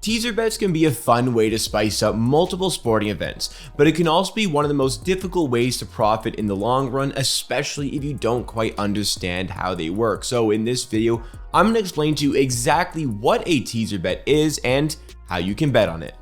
Teaser bets can be a fun way to spice up multiple sporting events, but it can also be one of the most difficult ways to profit in the long run, especially if you don't quite understand how they work. So in this video, I'm going to explain to you exactly what a teaser bet is and how you can bet on it.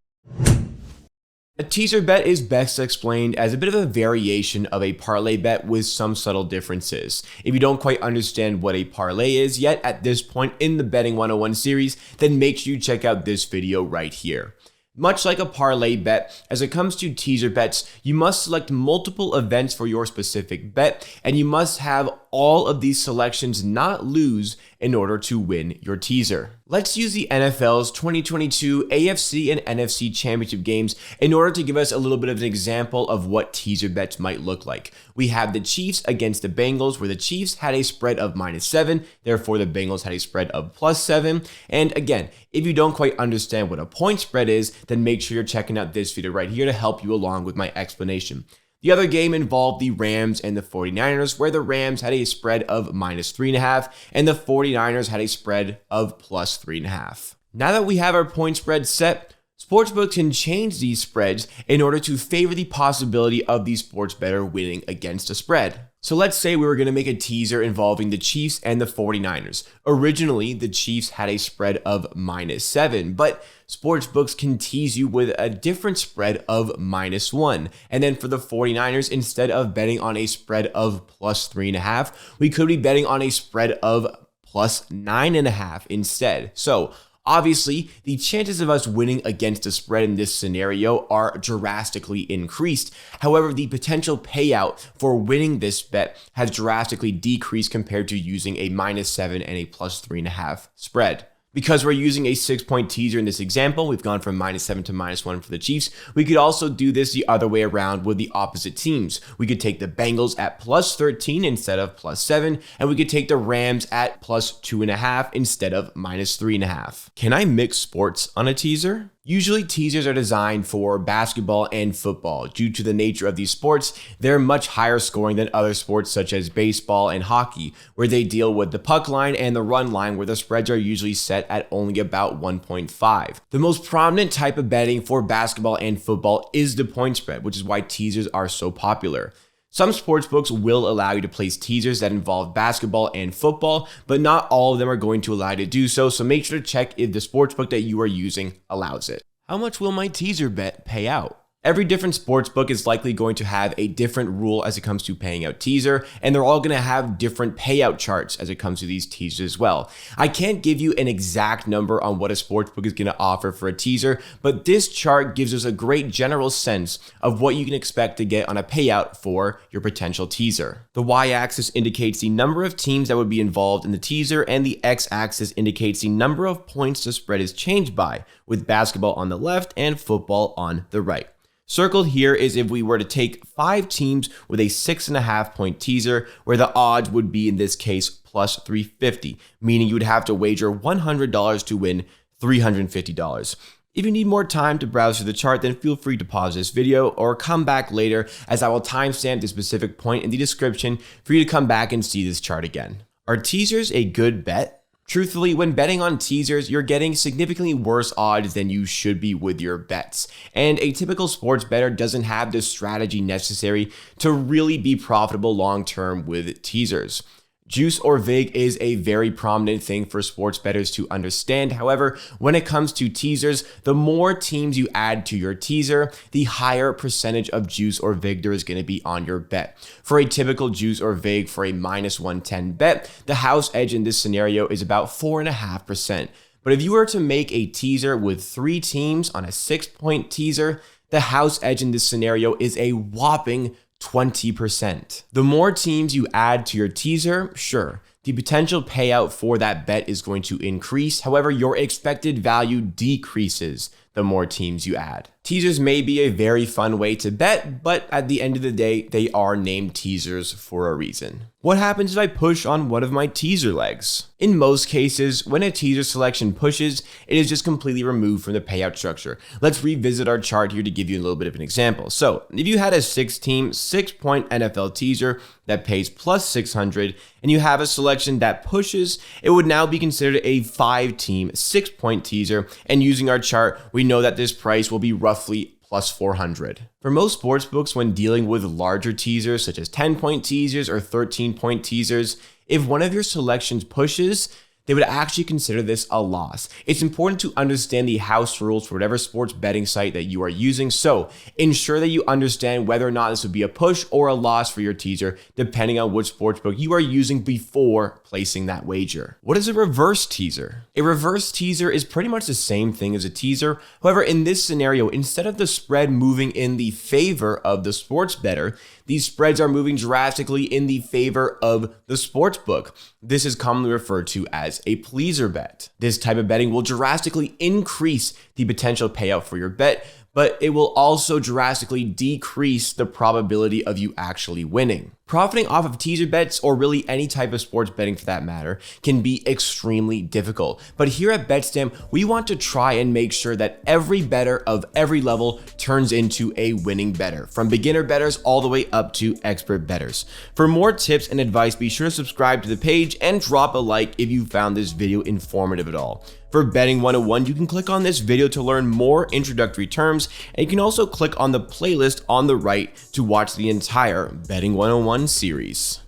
A teaser bet is best explained as a bit of a variation of a parlay bet with some subtle differences. If you don't quite understand what a parlay is yet at this point in the Betting 101 series, then make sure you check out this video right here. Much like a parlay bet, as it comes to teaser bets, you must select multiple events for your specific bet, and you must have all of these selections not lose in order to win your teaser. Let's use the NFL's 2022 AFC and NFC championship games in order to give us a little bit of an example of what teaser bets might look like. We have the Chiefs against the Bengals, where the Chiefs had a spread of -7, therefore the Bengals had a spread of +7. And again, if you don't quite understand what a point spread is, then make sure you're checking out this video right here to help you along with my explanation. The other game involved the Rams and the 49ers, where the Rams had a spread of -3.5 and the 49ers had a spread of +3.5. Now that we have our point spread set, sportsbooks can change these spreads in order to favor the possibility of the sports bettor winning against a spread. So let's say we were going to make a teaser involving the Chiefs and the 49ers. Originally, the Chiefs had a spread of -7, but sportsbooks can tease you with a different spread of -1. And then for the 49ers, instead of betting on a spread of +3.5, we could be betting on a spread of +9.5 instead. So obviously, the chances of us winning against a spread in this scenario are drastically increased. However, the potential payout for winning this bet has drastically decreased compared to using a -7 and a +3.5 spread. Because we're using a 6-point teaser in this example, we've gone from -7 to -1 for the Chiefs. We could also do this the other way around with the opposite teams. We could take the Bengals at +13 instead of +7, and we could take the Rams at +2.5 instead of -3.5. Can I mix sports on a teaser? Usually teasers are designed for basketball and football. Due to the nature of these sports, they're much higher scoring than other sports such as baseball and hockey, where they deal with the puck line and the run line, where the spreads are usually set at only about 1.5. The most prominent type of betting for basketball and football is the point spread, which is why teasers are so popular. Some sportsbooks will allow you to place teasers that involve basketball and football, but not all of them are going to allow you to do so, so make sure to check if the sportsbook that you are using allows it. How much will my teaser bet pay out? Every different sportsbook is likely going to have a different rule as it comes to paying out teaser, and they're all going to have different payout charts as it comes to these teasers as well. I can't give you an exact number on what a sportsbook is going to offer for a teaser, but this chart gives us a great general sense of what you can expect to get on a payout for your potential teaser. The y-axis indicates the number of teams that would be involved in the teaser, and the x-axis indicates the number of points the spread is changed by, with basketball on the left and football on the right. Circled here is if we were to take 5 teams with a 6.5-point teaser, where the odds would be in this case +350, meaning you would have to wager $100 to win $350. If you need more time to browse through the chart, then feel free to pause this video or come back later, as I will timestamp the specific point in the description for you to come back and see this chart again. Are teasers a good bet? Truthfully, when betting on teasers, you're getting significantly worse odds than you should be with your bets. And a typical sports bettor doesn't have the strategy necessary to really be profitable long-term with teasers. Juice or vig is a very prominent thing for sports bettors to understand. However, when it comes to teasers, the more teams you add to your teaser, the higher percentage of juice or vig there is going to be on your bet. For a typical juice or vig for a -110 bet, the house edge in this scenario is about 4.5%. But if you were to make a teaser with 3 teams on a 6-point teaser, the house edge in this scenario is a whopping 20%. The more teams you add to your teaser, sure, the potential payout for that bet is going to increase. However, your expected value decreases the more teams you add. Teasers may be a very fun way to bet, but at the end of the day, they are named teasers for a reason. What happens if I push on one of my teaser legs? In most cases, when a teaser selection pushes, it is just completely removed from the payout structure. Let's revisit our chart here to give you a little bit of an example. So if you had a 6-team, 6-point NFL teaser that pays plus 600, and you have a selection that pushes, it would now be considered a 5-team, 6-point teaser, and using our chart, we know that this price will be roughly plus 400. For most sportsbooks, when dealing with larger teasers such as 10-point teasers or 13-point teasers, if one of your selections pushes, they would actually consider this a loss. It's important to understand the house rules for whatever sports betting site that you are using, so ensure that you understand whether or not this would be a push or a loss for your teaser, depending on which sportsbook you are using before placing that wager. What is a reverse teaser? A reverse teaser is pretty much the same thing as a teaser. However, in this scenario, instead of the spread moving in the favor of the sports bettor, these spreads are moving drastically in the favor of the sportsbook. This is commonly referred to as a pleaser bet. This type of betting will drastically increase the potential payout for your bet, but it will also drastically decrease the probability of you actually winning. Profiting off of teaser bets, or really any type of sports betting for that matter, can be extremely difficult. But here at Betstamp, we want to try and make sure that every bettor of every level turns into a winning bettor, from beginner bettors all the way up to expert bettors. For more tips and advice, be sure to subscribe to the page and drop a like if you found this video informative at all. For Betting 101, you can click on this video to learn more introductory terms, and you can also click on the playlist on the right to watch the entire Betting 101 series.